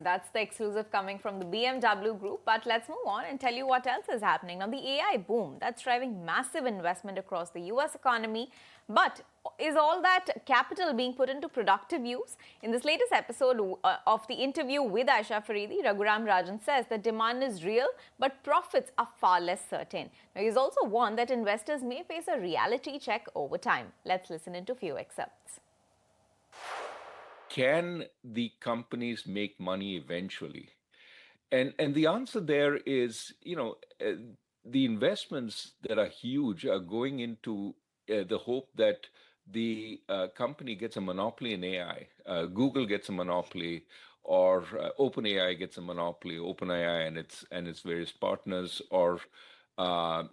That's the exclusive coming from the BMW Group. But let's move on and tell you what else is happening. Now, the AI boom that's driving massive investment across the US economy. But is all that capital being put into productive use? In this latest episode of the interview with Aiyeha Faridi, Raghuram Rajan says that demand is real, but profits are far less certain. Now, he's also warned that investors may face a reality check over time. Let's listen into a few excerpts. Can the companies make money eventually? And the answer there is, the investments that are huge are going into the hope that the company gets a monopoly in AI. Google gets a monopoly, or OpenAI gets a monopoly, OpenAI and its various partners, or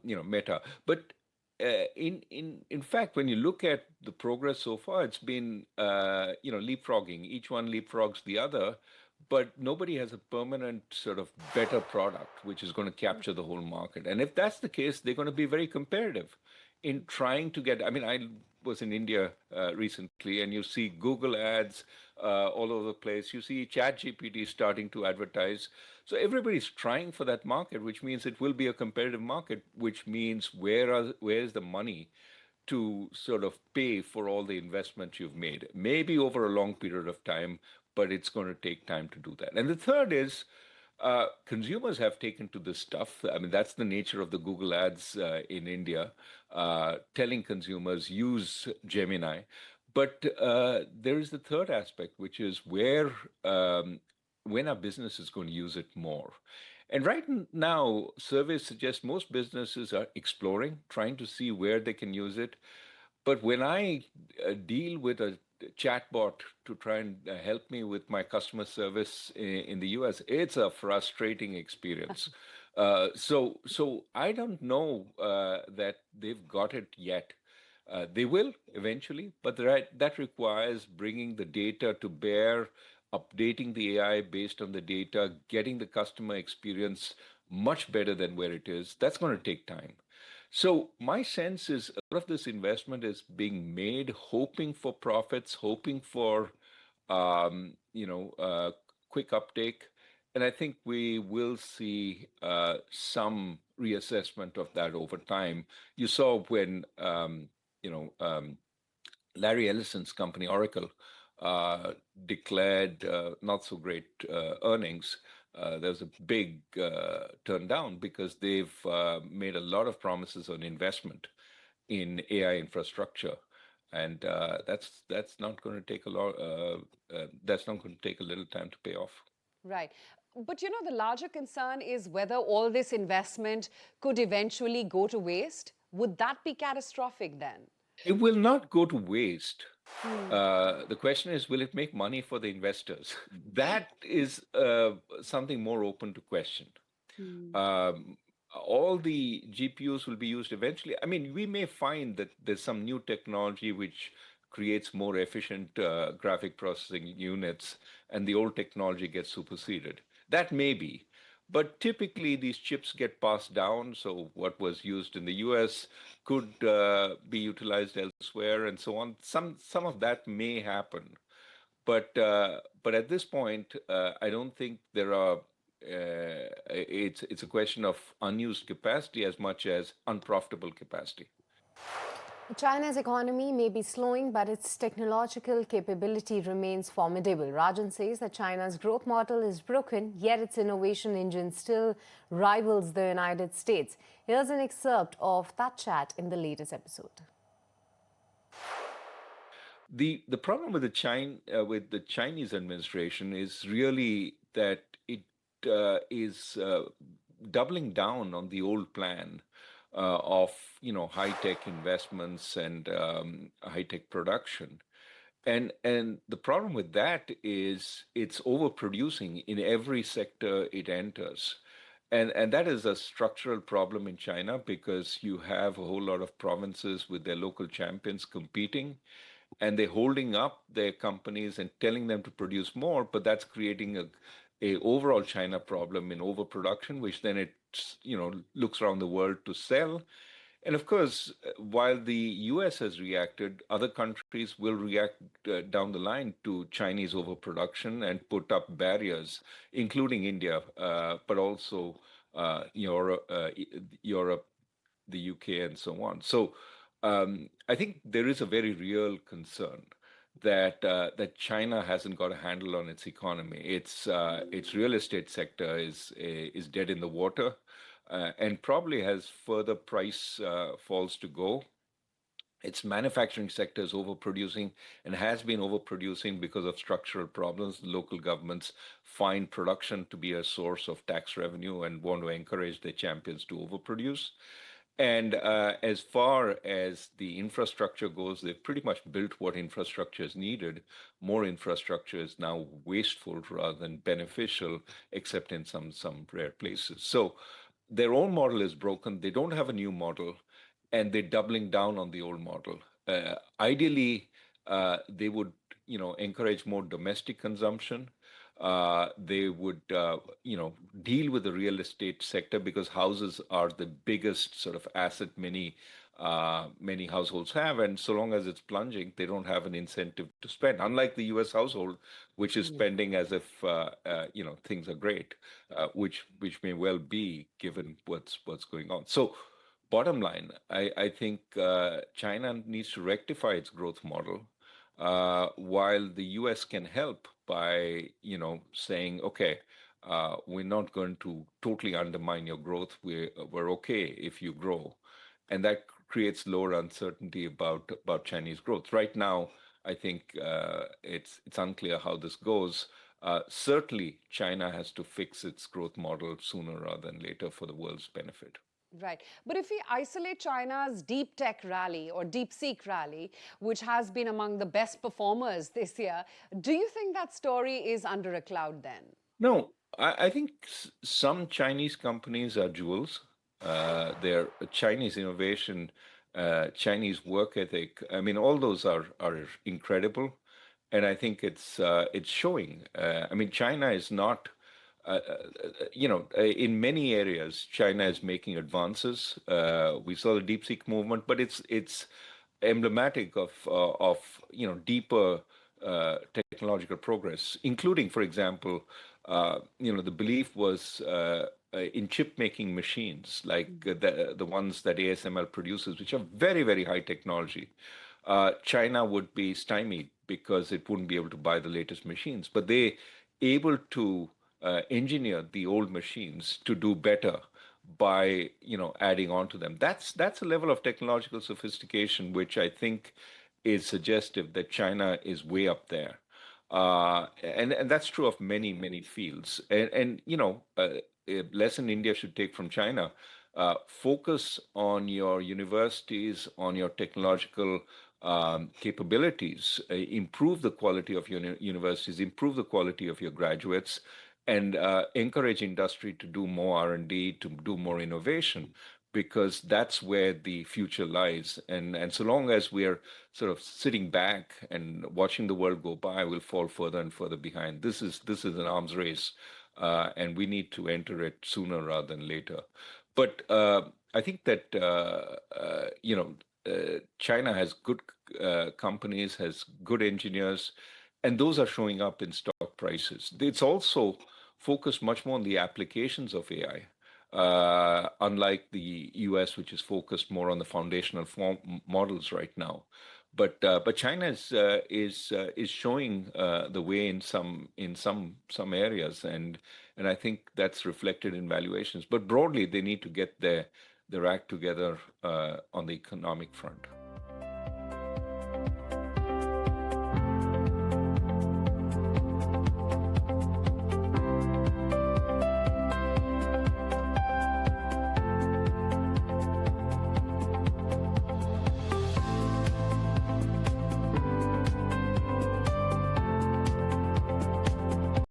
Meta. But in fact, when you look at the progress so far, it's been leapfrogging. Each one leapfrogs the other, but nobody has a permanent sort of better product which is going to capture the whole market. And if that's the case, they're going to be very competitive in trying to get. I mean, I was in India recently, and you see Google ads all over the place. You see ChatGPT starting to advertise. So everybody's trying for that market, which means it will be a competitive market, which means where's the money to sort of pay for all the investment you've made, maybe over a long period of time, but it's going to take time to do that. And the third is consumers have taken to this stuff. I mean, that's the nature of the Google ads in India, telling consumers use Gemini. But there is the third aspect, which is when our business is going to use it more. And right now, surveys suggest most businesses are exploring, trying to see where they can use it. But when I deal with a chatbot to try and help me with my customer service in the US, it's a frustrating experience. So I don't know that they've got it yet. They will eventually, but that requires bringing the data to bear, updating the AI based on the data, getting the customer experience much better than where it is. That's going to take time. So my sense is a lot of this investment is being made, hoping for profits, hoping for quick uptake, and I think we will see some reassessment of that over time. You saw when Larry Ellison's company Oracle declared not so great earnings. There was a big turn down because they've made a lot of promises on investment in AI infrastructure, and that's not going to take a lot. That's not going to take a little time to pay off. Right. But the larger concern is whether all this investment could eventually go to waste. Would that be catastrophic then? It will not go to waste. The question is, will it make money for the investors? That is something more open to question. All the GPUs will be used eventually. I mean, we may find that there's some new technology which creates more efficient graphic processing units, and the old technology gets superseded. That may be. But typically, these chips get passed down. So what was used in the US could be utilized elsewhere, and so on. Some of that may happen, but at this point, I don't think there are. It's a question of unused capacity as much as unprofitable capacity. China's economy may be slowing, but its technological capability remains formidable. Rajan says that China's growth model is broken, yet its innovation engine still rivals the United States. Here's an excerpt of that chat in the latest episode. The problem with the Chinese administration is really that it is doubling down on the old plan of high-tech investments and high-tech production. And the problem with that is it's overproducing in every sector it enters. And that is a structural problem in China because you have a whole lot of provinces with their local champions competing, and they're holding up their companies and telling them to produce more, but that's creating a overall China problem in overproduction, which then it looks around the world to sell. And of course, while the US has reacted, other countries will react down the line to Chinese overproduction and put up barriers, including India, but also Europe, the UK, and so on. So I think there is a very real concern that China hasn't got a handle on its economy. Its real estate sector is dead in the water, and probably has further price falls to go. Its manufacturing sector is overproducing and has been overproducing because of structural problems. Local governments find production to be a source of tax revenue and want to encourage their champions to overproduce. And as far as the infrastructure goes, they've pretty much built what infrastructure is needed. More infrastructure is now wasteful rather than beneficial, except in some rare places. So their own model is broken. They don't have a new model, and they're doubling down on the old model. Ideally, they would, encourage more domestic consumption. They would, deal with the real estate sector because houses are the biggest sort of asset many households have, and so long as it's plunging, they don't have an incentive to spend. Unlike the U.S. household, which is spending as if things are great, which may well be given what's going on. So, bottom line, I think China needs to rectify its growth model, while the U.S. can help by, saying, okay, we're not going to totally undermine your growth. We're okay if you grow, and that creates lower uncertainty about Chinese growth. Right now, I think it's unclear how this goes. Certainly, China has to fix its growth model sooner rather than later for the world's benefit. Right. But if we isolate China's deep tech rally or deep seek rally, which has been among the best performers this year, do you think that story is under a cloud then? No, I think some Chinese companies are jewels. Their Chinese innovation, Chinese work ethic. I mean, all those are incredible, and I think it's showing. I mean, China is not. In many areas, China is making advances. We saw the DeepSeek movement, but it's emblematic of deeper technological progress, including, for example, the belief was in chip making machines like the ones that ASML produces, which are very, very high technology. China would be stymied because it wouldn't be able to buy the latest machines, but they able to engineer the old machines to do better by adding on to them. That's a level of technological sophistication which I think is suggestive that China is way up there. And that's true of many fields. And a lesson India should take from China: focus on your universities, on your technological capabilities, improve the quality of your universities, improve the quality of your graduates, and encourage industry to do more R&D, to do more innovation, because that's where the future lies. And so long as we're sort of sitting back and watching the world go by, we'll fall further and further behind. This is an arms race, and we need to enter it sooner rather than later. But I think that China has good companies, has good engineers, and those are showing up in stock prices. It's also focused much more on the applications of AI, unlike the US, which is focused more on the foundational models right now. But China is showing the way in some areas, and I think that's reflected in valuations. But broadly, they need to get their act together on the economic front.